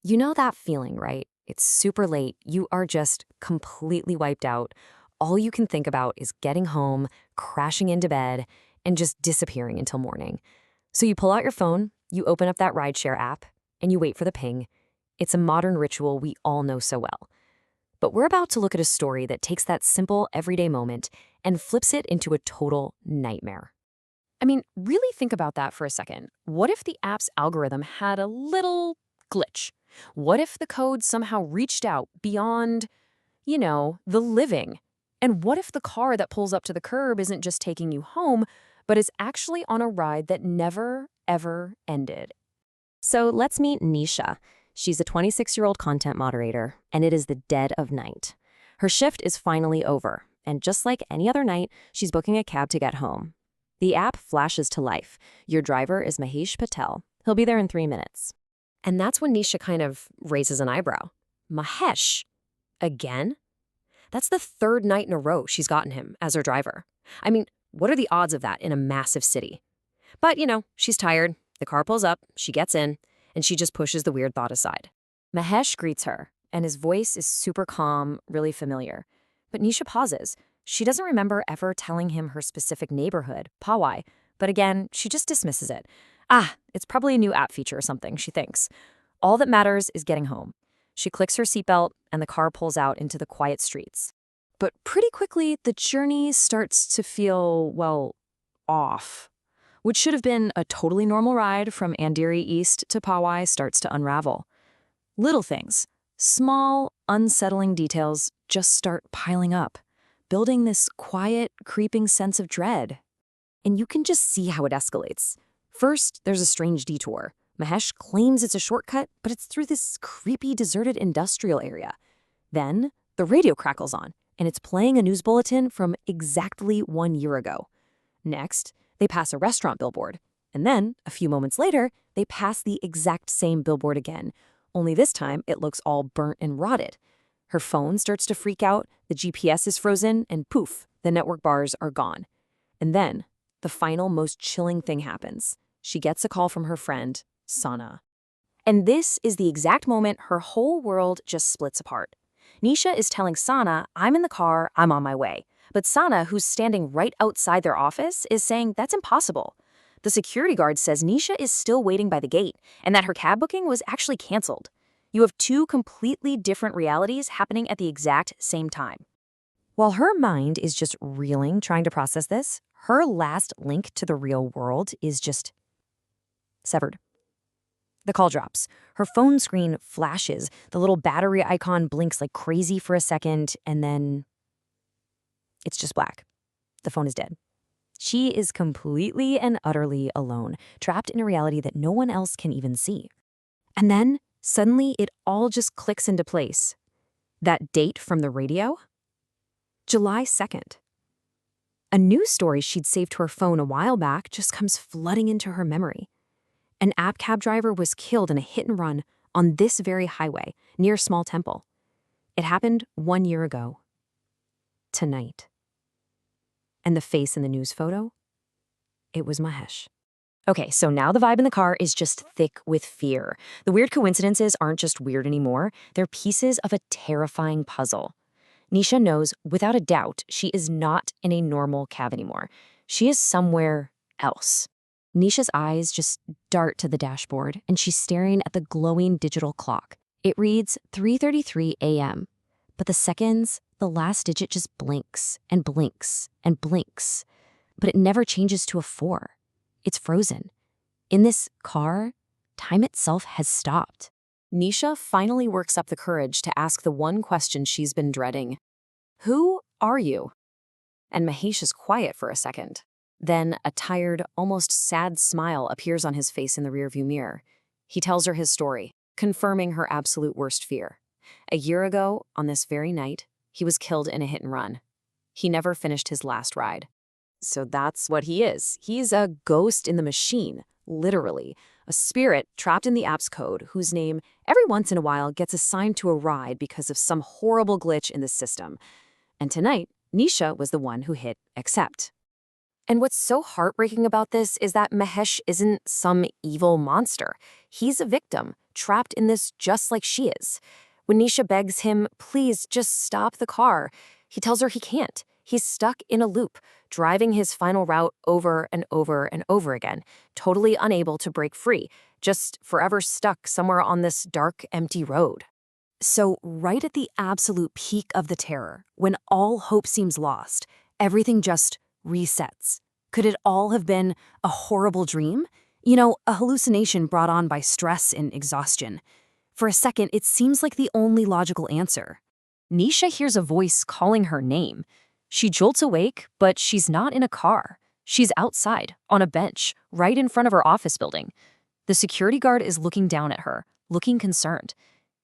You know that feeling, right? It's super late. You are just completely wiped out. All you can think about is getting home, crashing into bed, and just disappearing until morning. So you pull out your phone, you open up that rideshare app, and you wait for the ping. It's a modern ritual we all know so well. But we're about to look at a story that takes that simple, everyday moment and flips it into a total nightmare. I mean, really think about that for a second. What if the app's algorithm had a little glitch? What if the code somehow reached out beyond, the living? And what if the car that pulls up to the curb isn't just taking you home, but is actually on a ride that never, ever ended? So let's meet Nisha. She's a 26-year-old content moderator, and it is the dead of night. Her shift is finally over, and just like any other night, she's booking a cab to get home. The app flashes to life. Your driver is Mahesh Patel. He'll be there in 3 minutes. And that's when Nisha kind of raises an eyebrow. Mahesh? Again? That's the third night in a row she's gotten him as her driver. I mean, what are the odds of that in a massive city? But, she's tired. The car pulls up, she gets in, and she just pushes the weird thought aside. Mahesh greets her, and his voice is super calm, really familiar. But Nisha pauses. She doesn't remember ever telling him her specific neighborhood, Powai, but again, she just dismisses it. It's probably a new app feature or something, she thinks. All that matters is getting home. She clicks her seatbelt, and the car pulls out into the quiet streets. But pretty quickly, the journey starts to feel, off. What should have been a totally normal ride from Andheri East to Powai starts to unravel. Little things, small, unsettling details just start piling up, building this quiet, creeping sense of dread. And you can just see how it escalates. First, there's a strange detour. Mahesh claims it's a shortcut, but it's through this creepy, deserted industrial area. Then, the radio crackles on, and it's playing a news bulletin from exactly 1 year ago. Next, they pass a restaurant billboard. And then, a few moments later, they pass the exact same billboard again, only this time it looks all burnt and rotted. Her phone starts to freak out, the GPS is frozen, and poof, the network bars are gone. And then, the final, most chilling thing happens. She gets a call from her friend, Sana. And this is the exact moment her whole world just splits apart. Nisha is telling Sana, "I'm in the car, I'm on my way." But Sana, who's standing right outside their office, is saying that's impossible. The security guard says Nisha is still waiting by the gate and that her cab booking was actually canceled. You have two completely different realities happening at the exact same time. While her mind is just reeling, trying to process this, her last link to the real world is just severed. The call drops. Her phone screen flashes. The little battery icon blinks like crazy for a second, and then it's just black. The phone is dead. She is completely and utterly alone, trapped in a reality that no one else can even see. And then, suddenly, it all just clicks into place. That date from the radio? July 2nd. A news story she'd saved to her phone a while back just comes flooding into her memory. An app cab driver was killed in a hit and run on this very highway, near Small Temple. It happened 1 year ago. Tonight. And the face in the news photo? It was Mahesh. Okay, so now the vibe in the car is just thick with fear. The weird coincidences aren't just weird anymore. They're pieces of a terrifying puzzle. Nisha knows, without a doubt, she is not in a normal cab anymore. She is somewhere else. Nisha's eyes just dart to the dashboard, and she's staring at the glowing digital clock. It reads 3:33 a.m., but the seconds, the last digit just blinks and blinks and blinks, but it never changes to a 4. It's frozen. In this car, time itself has stopped. Nisha finally works up the courage to ask the one question she's been dreading. Who are you? And Mahesh is quiet for a second. Then a tired, almost sad smile appears on his face in the rearview mirror. He tells her his story, confirming her absolute worst fear. A year ago, on this very night, he was killed in a hit and run. He never finished his last ride. So that's what he is. He's a ghost in the machine, literally. A spirit trapped in the app's code whose name, every once in a while, gets assigned to a ride because of some horrible glitch in the system. And tonight, Nisha was the one who hit accept. And what's so heartbreaking about this is that Mahesh isn't some evil monster. He's a victim, trapped in this just like she is. When Nisha begs him, please just stop the car, he tells her he can't. He's stuck in a loop, driving his final route over and over and over again, totally unable to break free, just forever stuck somewhere on this dark, empty road. So, right at the absolute peak of the terror, when all hope seems lost, everything just resets. Could it all have been a horrible dream? You know, a hallucination brought on by stress and exhaustion. For a second, it seems like the only logical answer. Nisha hears a voice calling her name. She jolts awake, but she's not in a car. She's outside, on a bench, right in front of her office building. The security guard is looking down at her, looking concerned.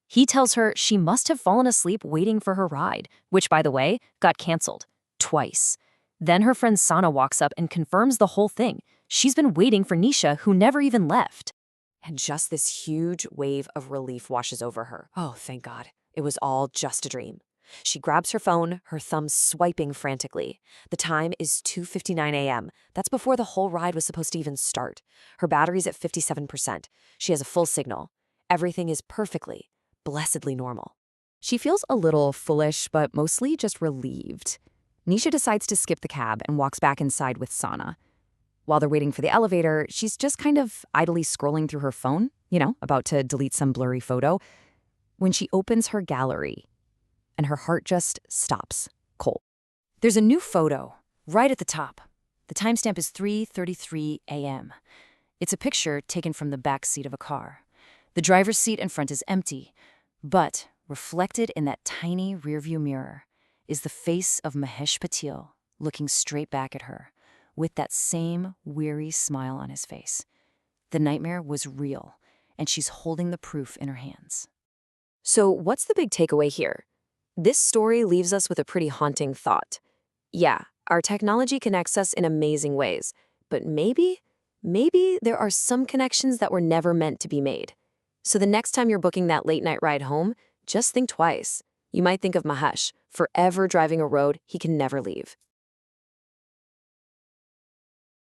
He tells her she must have fallen asleep waiting for her ride, which, by the way, got canceled. Twice. Then her friend Sana walks up and confirms the whole thing. She's been waiting for Nisha, who never even left. And just this huge wave of relief washes over her. Oh, thank God. It was all just a dream. She grabs her phone, her thumb swiping frantically. The time is 2:59 a.m. That's before the whole ride was supposed to even start. Her battery's at 57%. She has a full signal. Everything is perfectly, blessedly normal. She feels a little foolish, but mostly just relieved. Nisha decides to skip the cab and walks back inside with Sana. While they're waiting for the elevator, she's just kind of idly scrolling through her phone, about to delete some blurry photo, when she opens her gallery, and her heart just stops cold. There's a new photo right at the top. The timestamp is 3:33 a.m. It's a picture taken from the back seat of a car. The driver's seat in front is empty, but reflected in that tiny rearview mirror is the face of Mahesh Patil looking straight back at her, with that same weary smile on his face. The nightmare was real, and she's holding the proof in her hands. So what's the big takeaway here? This story leaves us with a pretty haunting thought. Yeah, our technology connects us in amazing ways, but maybe there are some connections that were never meant to be made. So the next time you're booking that late-night ride home, just think twice. You might think of Mahesh, forever driving a road he can never leave.